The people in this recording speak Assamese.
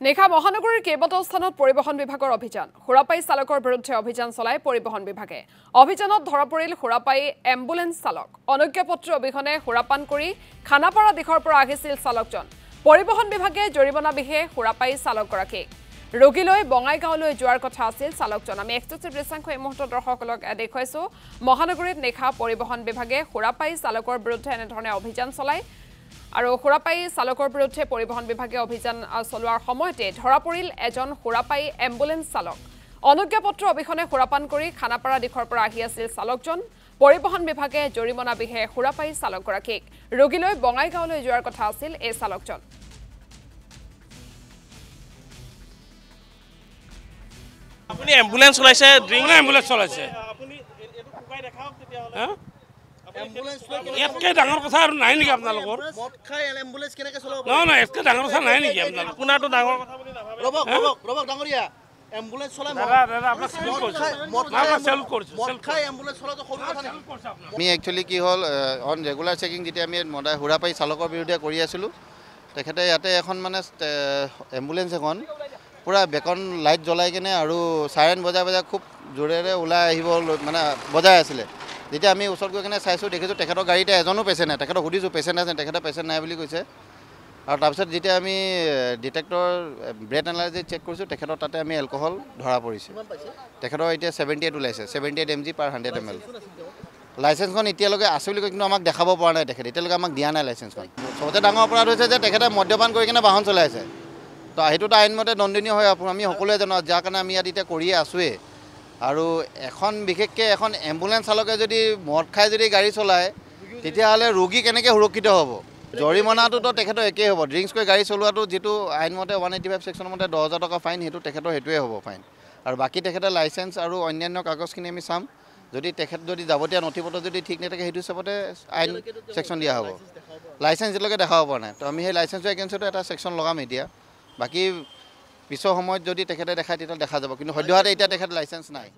নিশা মহানগৰীৰ কেইবাটাও স্থানত পৰিবহণ বিভাগৰ অভিযান হুৰাপাই চালকৰ বিৰুদ্ধে অভিযান চলাই পৰিবহণ বিভাগে অভিযানত ধৰা পৰিল হুৰাপাই এম্বুলেন্স চালক অনুজ্ঞাপত্ৰ অবিহনে হুৰাপান কৰি খানাপাৰা দিশৰ পৰা আহিছিল চালকজন পৰিবহণ বিভাগে জৰিমনা বিহে হুৰাপাই চালকগৰাকীক ৰোগীলৈ বঙাইগাঁৱলৈ যোৱাৰ কথা আছিল চালকজন আমি এক্সক্লুসিভ দৃশ্যাংশ এই মুহূৰ্তত দৰ্শকসকলক দেখুৱাইছো মহানগৰীত নিশা পৰিবহণ বিভাগে হুৰাপাই চালকৰ বিৰুদ্ধে এনেধৰণে অভিযান চলাই আৰু হুৰাপাই চালকৰ বিৰুদ্ধে পৰিবহণ বিভাগে অভিযান চলোৱাৰ সময়তে ধৰা পৰিল এজন হুৰাপাই এম্বুলেন্স চালক অনুজ্ঞাপত্ৰ অবিহনে হুৰাপান কৰি খানাপাৰা দিশৰ পৰা আহি আছিল চালকজন পৰিবহণ বিভাগে জৰিমনা বিহে হুৰাপাই চালকগৰাকীক ৰোগীলৈ বঙাইগাঁৱলৈ যোৱাৰ কথা আছিল এই চালকজন আপুনি এম্বুলেন্স চলাইছে ড্ৰিংক এম্বুলেন্স চলাইছে আপুনি এটো কুকাই দেখাওক তেতিয়া এম্বুলেন্স এতকে ডাঙৰ কথা আৰু নাই নেকি আপোনালোকৰ মদ খাই এম্বুলেন্স কেনেকৈ চলাব নহয় এতকে ডাঙৰ কথা নাই নেকি আপোনালোকৰ আপোনাৰটো ডাঙৰ কথা বুলি নাভাবে ৰবক ডাঙৰীয়া এম্বুলেন্স চলাই দাদা আপোনাক চেলুট কৰিছোঁ মদ খাই এম্বুলেন্স চলাটো সৰু কথা নেকি আমি একচুৱেলি কি হ'ল অন ৰেগুলাৰ চেকিং যেতিয়া আমি হুৰাপাই চালকৰ বিৰুদ্ধে কৰি আছিলোঁ তেখেতে ইয়াতে এখন মানে এম্বুলেন্স এখন পুৰা বেকন লাইট জ্বলাই কিনে আৰু চাইৰেন বজাই খুব জোৰেৰে ওলাই আহিব মানে বজাই আছিলে যেতিয়া আমি ওচৰত গৈ কিনে চাইছোঁ দেখিছোঁ তেখেতৰ গাড়ীতে এজনো পেচেণ্ট নাই তেখেতক সুধিছোঁ পেচেণ্ট আছে তেখেতে পেচেণ্ট নাই বুলি কৈছে আৰু তাৰপিছত যেতিয়া আমি ডিটেক্টৰ ব্ৰেথ এনালাইজিছ চেক কৰিছোঁ তেখেতৰ তাতে আমি এলকহল ধৰা পৰিছে তেখেতৰ এতিয়া 78 ওলাইছে 78 mg per 100 ml লাইচেন্সখন এতিয়ালৈকে আছে বুলি কৈ কিন্তু আমাক দেখাব পৰা নাই তেখেতে এতিয়ালৈকে আমাক দিয়া নাই লাইচেন্সখন সবতে ডাঙৰ অপৰাধ হৈছে যে তেখেতে মদ্যপান কৰি কিনে বাহন চলাই আছে তো সেইটোতো আইনমতে দণ্ডনীয় হয় আমি সকলোৱে জানো যাৰ কাৰণে আমি ইয়াত এতিয়া কৰিয়ে আছোঁৱেই আৰু এখন বিশেষকৈ এখন এম্বুলেন্স চালকে যদি মদ খাই যদি গাড়ী চলায় তেতিয়াহ'লে ৰোগী কেনেকৈ সুৰক্ষিত হ'ব জৰিমনাটোতো তেখেতৰ একেই হ'ব ড্ৰিংকছ কৰি গাড়ী চলোৱাটো যিটো আইনমতে 185 ছেকশ্যনৰ মতে 10,000 টকা ফাইন সেইটো তেখেতৰ সেইটোৱে হ'ব ফাইন আৰু বাকী তেখেতে লাইচেন্স আৰু অন্যান্য কাগজখিনি আমি চাম যদি তেখেত যদি যাৱতীয় নথিপত্ৰ যদি ঠিক নাথাকে সেইটো হিচাপতে আইন ছেকশ্যন দিয়া হ'ব লাইচেন্স যেতিয়ালৈকে দেখাব পৰা নাই তো আমি সেই লাইচেন্সৰ এগেইনষ্টতে এটা ছেকশ্যন লগাম এতিয়া বাকী পিছৰ সময়ত যদি তেখেতে দেখায় তেতিয়া দেখা যাব কিন্তু সদ্যহতে এতিয়া তেখেত লাইচেন্স নাই